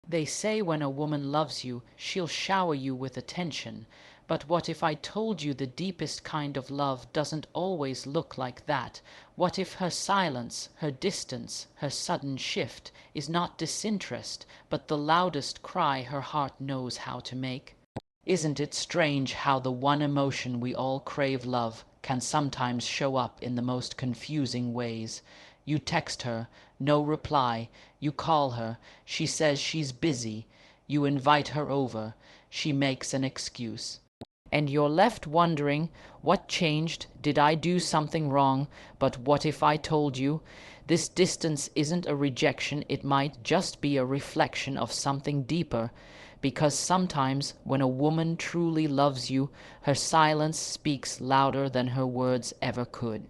They say when a woman loves you, she'll shower you with attention. But what if I told you the deepest kind of love doesn't always look like that? What if her silence, her distance, her sudden shift is not disinterest, but the loudest cry her heart knows how to make? Isn't it strange how the one emotion we all crave, love, can sometimes show up in the most confusing ways? You text her, no reply. You call her, she says she's busy. You invite her over, she makes an excuse. And you're left wondering, what changed? Did I do something wrong? But what if I told you? This distance isn't a rejection, it might just be a reflection of something deeper. Because sometimes when a woman truly loves you, her silence speaks louder than her words ever could.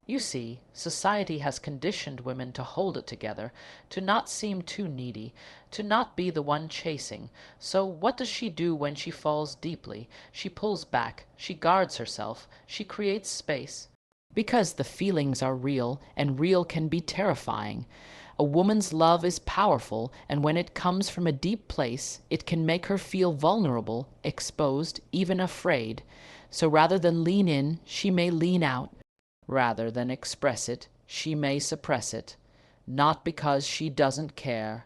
You see, society has conditioned women to hold it together, to not seem too needy, to not be the one chasing. So what does she do when she falls deeply? She pulls back, she guards herself, she creates space. Because the feelings are real, and real can be terrifying. A woman's love is powerful, and when it comes from a deep place, it can make her feel vulnerable, exposed, even afraid. So rather than lean in, she may lean out. Rather than express it, she may suppress it. Not because she doesn't care,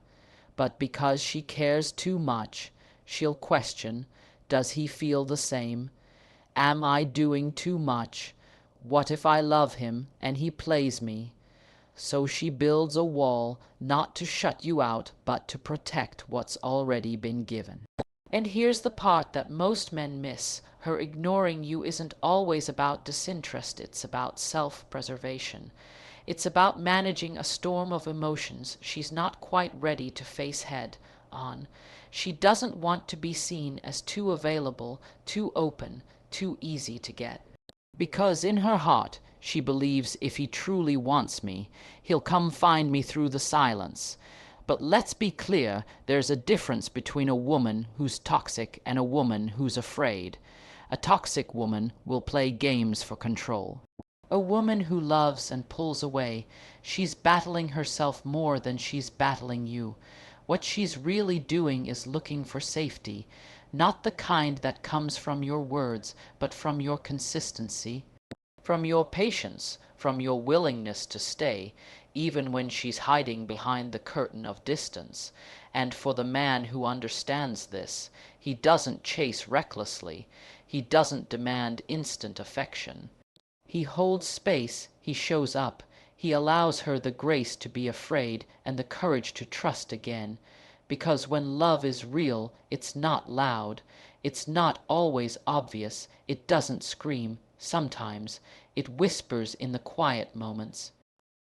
but because she cares too much. She'll question, does he feel the same? Am I doing too much? What if I love him and he plays me? So she builds a wall, not to shut you out, but to protect what's already been given. And here's the part that most men miss. Her ignoring you isn't always about disinterest, it's about self-preservation. It's about managing a storm of emotions she's not quite ready to face head on. She doesn't want to be seen as too available, too open, too easy to get. Because in her heart, she believes if he truly wants me, he'll come find me through the silence. But let's be clear, there's a difference between a woman who's toxic and a woman who's afraid. A toxic woman will play games for control. A woman who loves and pulls away, she's battling herself more than she's battling you. What she's really doing is looking for safety, not the kind that comes from your words, but from your consistency, from your patience, from your willingness to stay, even when she's hiding behind the curtain of distance. And for the man who understands this, he doesn't chase recklessly, he doesn't demand instant affection. He holds space, he shows up, he allows her the grace to be afraid and the courage to trust again. Because when love is real, it's not loud, it's not always obvious, it doesn't scream. Sometimes it whispers in the quiet moments,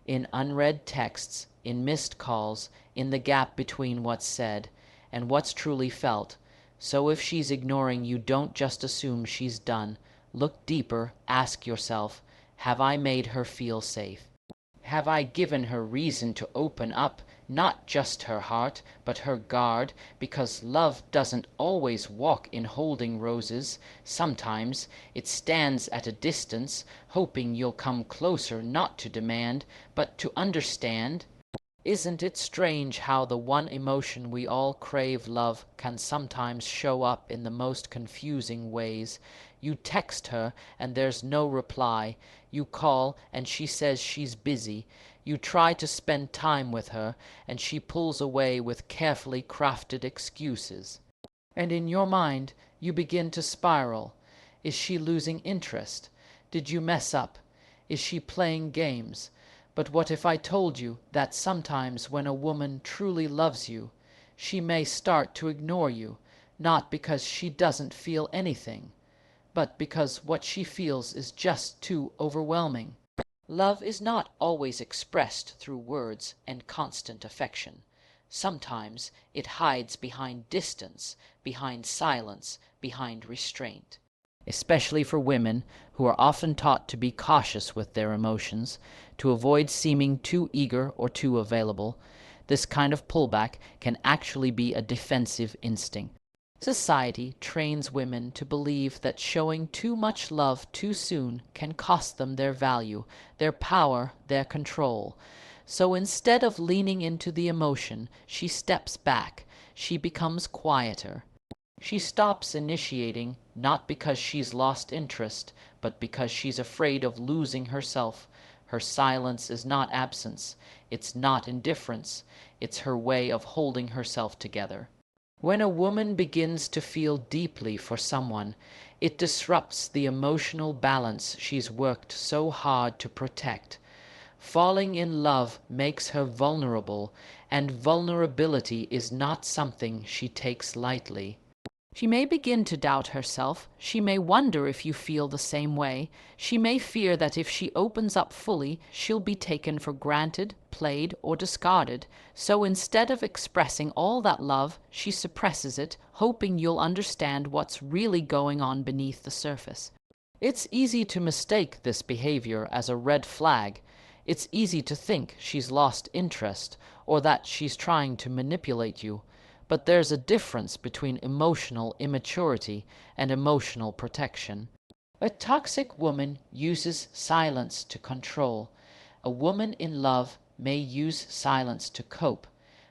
in unread texts, in missed calls, in the gap between what's said and what's truly felt. So if she's ignoring you, don't just assume she's done. Look deeper, ask yourself, have I made her feel safe? Have I given her reason to open up, not just her heart, but her guard? Because love doesn't always walk in holding roses. Sometimes it stands at a distance, hoping you'll come closer, not to demand, but to understand. Isn't it strange how the one emotion we all crave, love, can sometimes show up in the most confusing ways? You text her and there's no reply. You call and she says she's busy. You try to spend time with her and she pulls away with carefully crafted excuses. And in your mind, you begin to spiral. Is she losing interest? Did you mess up? Is she playing games? But what if I told you that sometimes when a woman truly loves you, she may start to ignore you, not because she doesn't feel anything, but because what she feels is just too overwhelming? Love is not always expressed through words and constant affection. Sometimes it hides behind distance, behind silence, behind restraint. Especially for women who are often taught to be cautious with their emotions, to avoid seeming too eager or too available, this kind of pullback can actually be a defensive instinct. Society trains women to believe that showing too much love too soon can cost them their value, their power, their control. So instead of leaning into the emotion, she steps back. she becomes quieter. She stops initiating, not because she's lost interest, but because she's afraid of losing herself. Her silence is not absence, it's not indifference, it's her way of holding herself together. When a woman begins to feel deeply for someone, it disrupts the emotional balance she's worked so hard to protect. Falling in love makes her vulnerable, and vulnerability is not something she takes lightly. She may begin to doubt herself. She may wonder if you feel the same way. She may fear that if she opens up fully, she'll be taken for granted, played, or discarded. So instead of expressing all that love, she suppresses it, hoping you'll understand what's really going on beneath the surface. It's easy to mistake this behavior as a red flag. It's easy to think she's lost interest, or that she's trying to manipulate you. But there's a difference between emotional immaturity and emotional protection. A toxic woman uses silence to control. A woman in love may use silence to cope.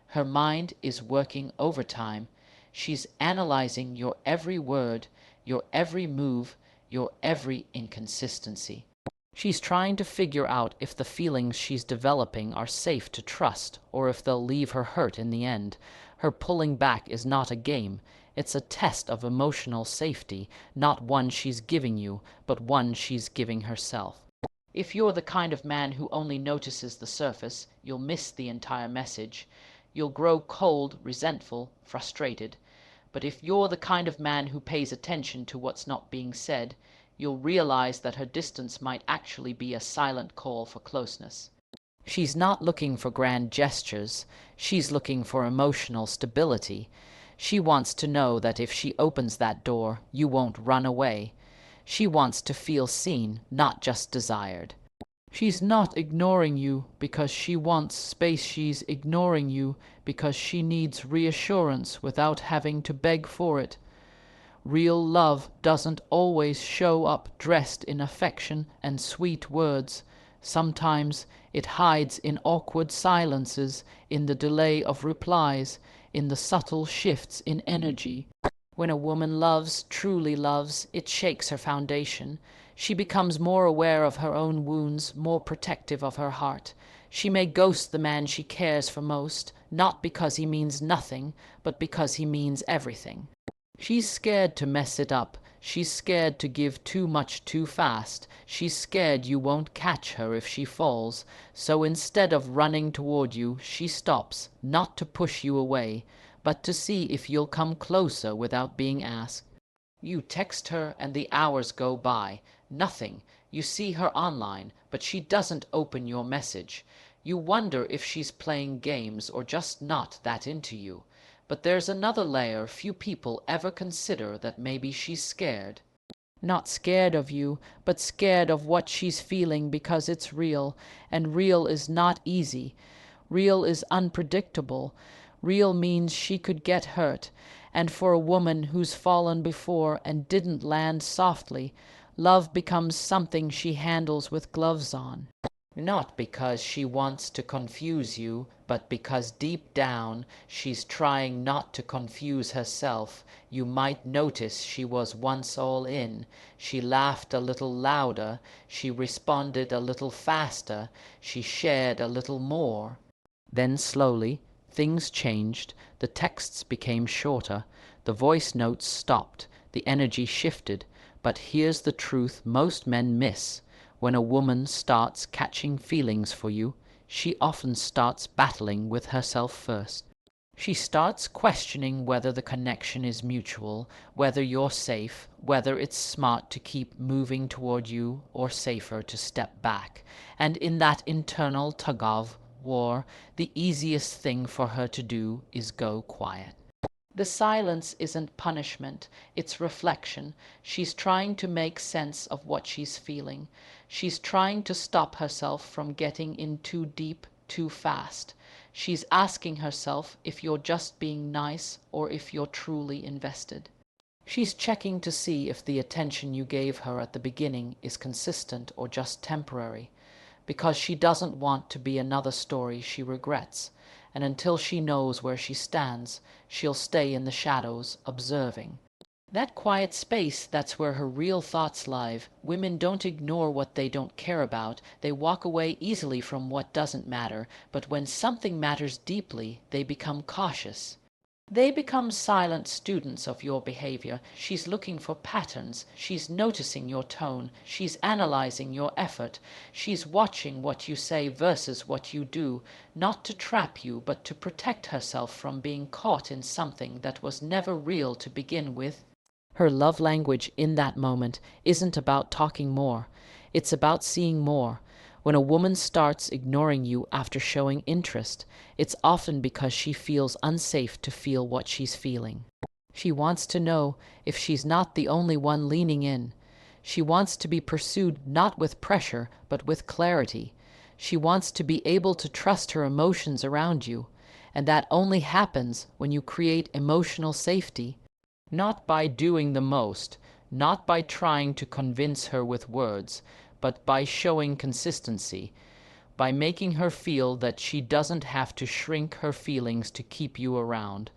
Her mind is working overtime. She's analyzing your every word, your every move, your every inconsistency. She's trying to figure out if the feelings she's developing are safe to trust, or if they'll leave her hurt in the end. Her pulling back is not a game. It's a test of emotional safety, not one she's giving you, but one she's giving herself. If you're the kind of man who only notices the surface, you'll miss the entire message. You'll grow cold, resentful, frustrated. But if you're the kind of man who pays attention to what's not being said, you'll realize that her distance might actually be a silent call for closeness. She's not looking for grand gestures. She's looking for emotional stability. She wants to know that if she opens that door, you won't run away. She wants to feel seen, not just desired. She's not ignoring you because she wants space. She's ignoring you because she needs reassurance without having to beg for it. Real love doesn't always show up dressed in affection and sweet words. Sometimes it hides in awkward silences, in the delay of replies, in the subtle shifts in energy. When a woman loves, truly loves, it shakes her foundation. She becomes more aware of her own wounds, more protective of her heart. She may ghost the man she cares for most, not because he means nothing, but because he means everything. She's scared to mess it up. She's scared to give too much too fast. She's scared you won't catch her if she falls. So instead of running toward you, she stops, not to push you away, but to see if you'll come closer without being asked. You text her and the hours go by. Nothing. You see her online, but she doesn't open your message. You wonder if she's playing games or just not that into you. But there's another layer few people ever consider, that maybe she's scared. Not scared of you, but scared of what she's feeling, because it's real, and real is not easy. Real is unpredictable. Real means she could get hurt, and for a woman who's fallen before and didn't land softly, love becomes something she handles with gloves on. Not because she wants to confuse you, but because deep down she's trying not to confuse herself. You might notice she was once all in. She laughed a little louder. She responded a little faster. She shared a little more. Then slowly, things changed. The texts became shorter. The voice notes stopped. The energy shifted. But here's the truth most men miss. When a woman starts catching feelings for you, she often starts battling with herself first. She starts questioning whether the connection is mutual, whether you're safe, whether it's smart to keep moving toward you or safer to step back. And in that internal tug-of-war, the easiest thing for her to do is go quiet. The silence isn't punishment, it's reflection. She's trying to make sense of what she's feeling. She's trying to stop herself from getting in too deep, too fast. She's asking herself if you're just being nice or if you're truly invested. She's checking to see if the attention you gave her at the beginning is consistent or just temporary. because she doesn't want to be another story she regrets, and until she knows where she stands, she'll stay in the shadows, observing. That quiet space, that's where her real thoughts live. Women don't ignore what they don't care about. They walk away easily from what doesn't matter. But when something matters deeply, they become cautious. They become silent students of your behavior. She's looking for patterns. She's noticing your tone. She's analyzing your effort. She's watching what you say versus what you do, not to trap you, but to protect herself from being caught in something that was never real to begin with. Her love language in that moment isn't about talking more. It's about seeing more. When a woman starts ignoring you after showing interest, it's often because she feels unsafe to feel what she's feeling. She wants to know if she's not the only one leaning in. She wants to be pursued not with pressure, but with clarity. She wants to be able to trust her emotions around you, and that only happens when you create emotional safety. Not by doing the most, not by trying to convince her with words, but by showing consistency, by making her feel that she doesn't have to shrink her feelings to keep you around.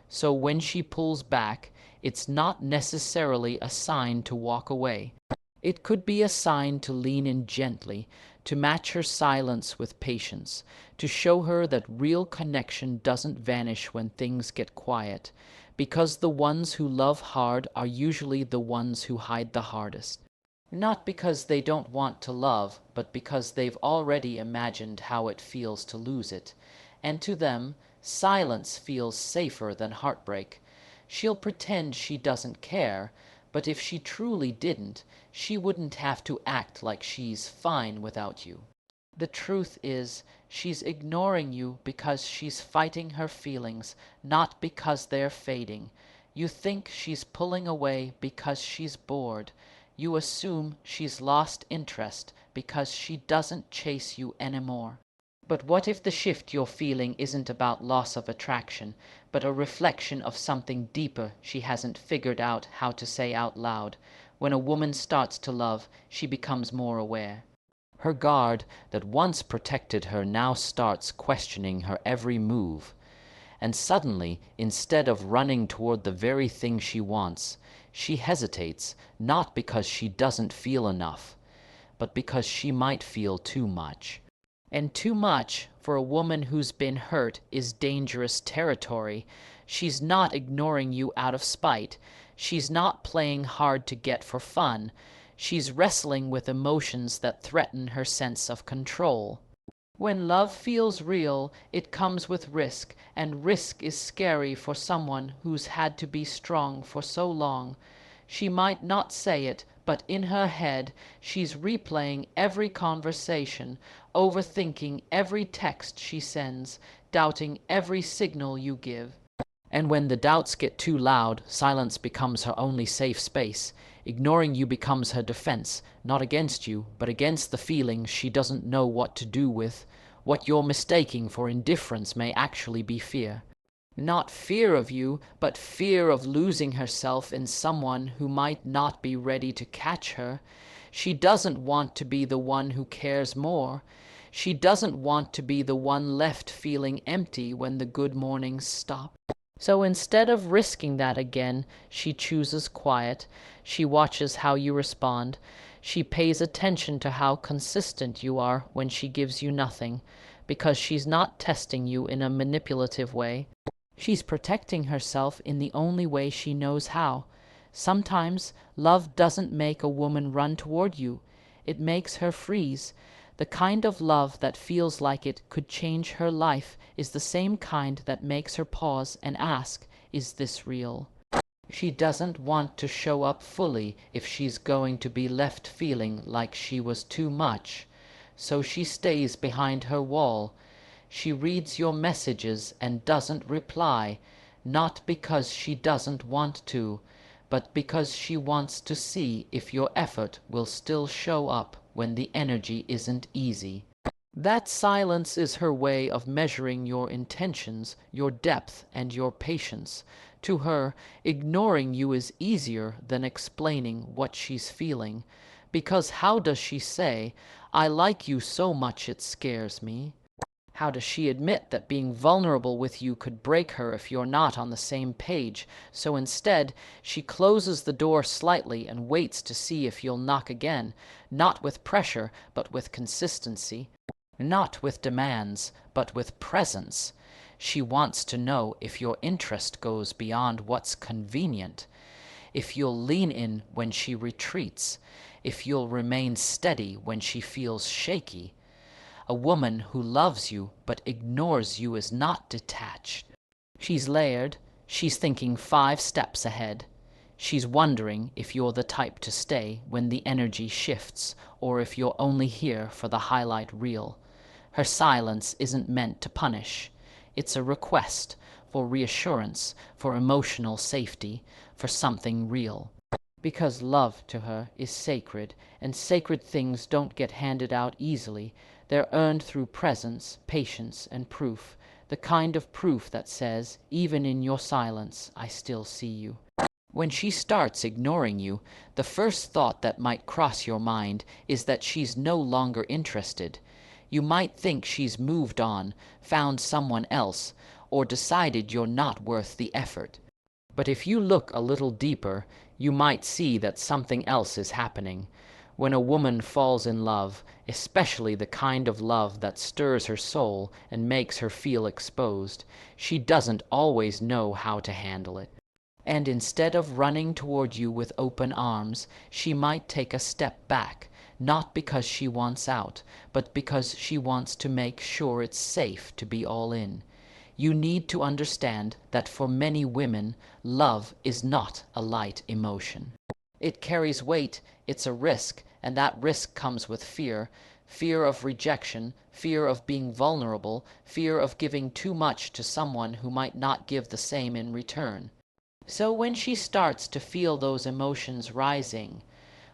So when she pulls back, it's not necessarily a sign to walk away. It could be a sign to lean in gently, to match her silence with patience, to show her that real connection doesn't vanish when things get quiet, because the ones who love hard are usually the ones who hide the hardest. Not because they don't want to love, but because they've already imagined how it feels to lose it. And to them, silence feels safer than heartbreak. She'll pretend she doesn't care, but if she truly didn't, she wouldn't have to act like she's fine without you. The truth is, she's ignoring you because she's fighting her feelings, not because they're fading. You think she's pulling away because she's bored. You assume she's lost interest because she doesn't chase you anymore. But what if the shift you're feeling isn't about loss of attraction, but a reflection of something deeper she hasn't figured out how to say out loud? When a woman starts to love, she becomes more aware. Her guard that once protected her now starts questioning her every move. And suddenly, instead of running toward the very thing she wants, she hesitates, not because she doesn't feel enough, but because she might feel too much. And too much, for a woman who's been hurt, is dangerous territory. She's not ignoring you out of spite. She's not playing hard to get for fun. She's wrestling with emotions that threaten her sense of control. When love feels real, it comes with risk, and risk is scary for someone who's had to be strong for so long. She might not say it, but in her head, she's replaying every conversation, overthinking every text she sends, doubting every signal you give. And when the doubts get too loud, silence becomes her only safe space. Ignoring you becomes her defense, not against you, but against the feelings she doesn't know what to do with. What you're mistaking for indifference may actually be fear. Not fear of you, but fear of losing herself in someone who might not be ready to catch her. She doesn't want to be the one who cares more. She doesn't want to be the one left feeling empty when the good mornings stop. So instead of risking that again, she chooses quiet. She watches how you respond. She pays attention to how consistent you are when she gives you nothing, because she's not testing you in a manipulative way. She's protecting herself in the only way she knows how. Sometimes love doesn't make a woman run toward you. It makes her freeze. The kind of love that feels like it could change her life is the same kind that makes her pause and ask, is this real? She doesn't want to show up fully if she's going to be left feeling like she was too much. So she stays behind her wall. She reads your messages and doesn't reply, not because she doesn't want to, but because she wants to see if your effort will still show up when the energy isn't easy. That silence is her way of measuring your intentions, your depth, and your patience. To her, ignoring you is easier than explaining what she's feeling, Because how does she say, "I like you so much it scares me"? How does she admit that being vulnerable with you could break her if you're not on the same page? So instead, she closes the door slightly and waits to see if you'll knock again, not with pressure, but with consistency. Not with demands, but with presence. She wants to know if your interest goes beyond what's convenient, if you'll lean in when she retreats, if you'll remain steady when she feels shaky. A woman who loves you but ignores you is not detached. She's layered. She's thinking 5 steps ahead. She's wondering if you're the type to stay when the energy shifts, or if you're only here for the highlight reel. Her silence isn't meant to punish. It's a request for reassurance, for emotional safety, for something real. Because love to her is sacred, and sacred things don't get handed out easily. They're earned through presence, patience, and proof, the kind of proof that says, even in your silence, I still see you. When she starts ignoring you, the first thought that might cross your mind is that she's no longer interested. You might think she's moved on, found someone else, or decided you're not worth the effort. But if you look a little deeper, you might see that something else is happening. When a woman falls in love, especially the kind of love that stirs her soul and makes her feel exposed, she doesn't always know how to handle it. And instead of running toward you with open arms, she might take a step back, not because she wants out, but because she wants to make sure it's safe to be all in. You need to understand that for many women, love is not a light emotion. It carries weight, it's a risk, and that risk comes with fear. Fear of rejection, fear of being vulnerable, fear of giving too much to someone who might not give the same in return. So when she starts to feel those emotions rising,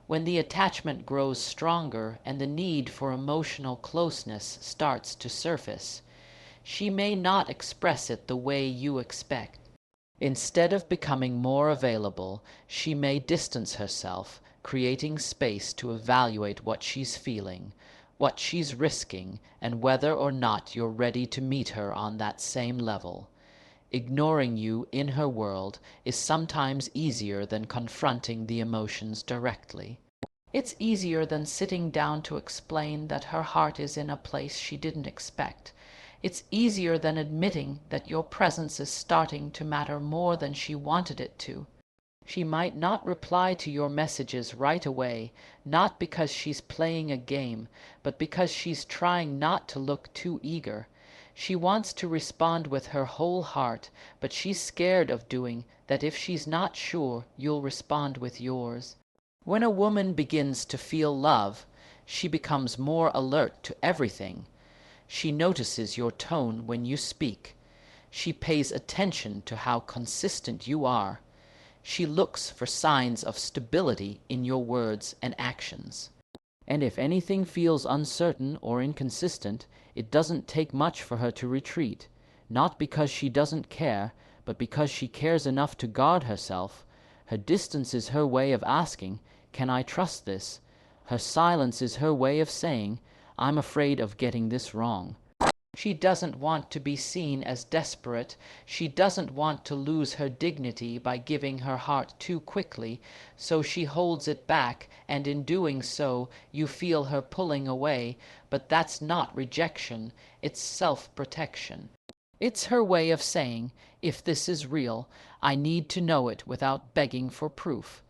when the attachment grows stronger and the need for emotional closeness starts to surface, she may not express it the way you expect. Instead of becoming more available, she may distance herself, creating space to evaluate what she's feeling, what she's risking, and whether or not you're ready to meet her on that same level. Ignoring you in her world is sometimes easier than confronting the emotions directly. It's easier than sitting down to explain that her heart is in a place she didn't expect. It's easier than admitting that your presence is starting to matter more than she wanted it to. She might not reply to your messages right away, not because she's playing a game, but because she's trying not to look too eager. She wants to respond with her whole heart, but she's scared of doing that if she's not sure you'll respond with yours. When a woman begins to feel love, she becomes more alert to everything. She notices your tone when you speak. She pays attention to how consistent you are. She looks for signs of stability in your words and actions. And if anything feels uncertain or inconsistent, it doesn't take much for her to retreat, not because she doesn't care, but because she cares enough to guard herself. Her distance is her way of asking, "Can I trust this?" Her silence is her way of saying, "I'm afraid of getting this wrong." She doesn't want to be seen as desperate. She doesn't want to lose her dignity by giving her heart too quickly, so she holds it back, and in doing so, you feel her pulling away. But that's not rejection, it's self-protection. It's her way of saying, if this is real, I need to know it without begging for proof.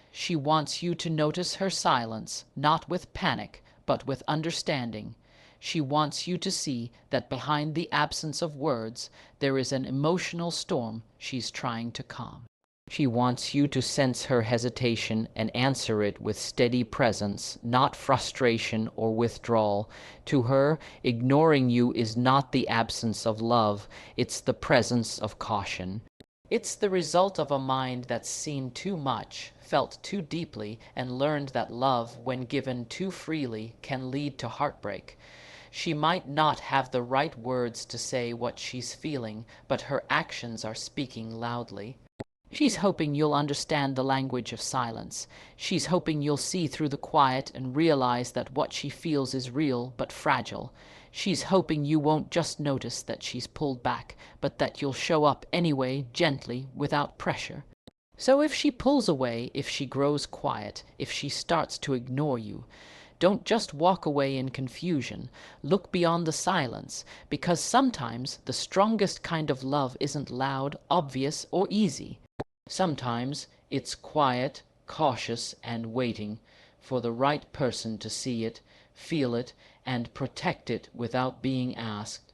She wants you to notice her silence, not with panic, but with understanding. She wants you to see that behind the absence of words, there is an emotional storm she's trying to calm. She wants you to sense her hesitation and answer it with steady presence, not frustration or withdrawal. To her, ignoring you is not the absence of love, it's the presence of caution. It's the result of a mind that's seen too much, felt too deeply, and learned that love, when given too freely, can lead to heartbreak. She might not have the right words to say what she's feeling, but her actions are speaking loudly. She's hoping you'll understand the language of silence. She's hoping you'll see through the quiet and realize that what she feels is real but fragile. She's hoping you won't just notice that she's pulled back, but that you'll show up anyway, gently, without pressure. So if she pulls away, if she grows quiet, if she starts to ignore you, don't just walk away in confusion. Look beyond the silence, because sometimes the strongest kind of love isn't loud, obvious, or easy. Sometimes it's quiet, cautious, and waiting for the right person to see it, feel it, and protect it without being asked.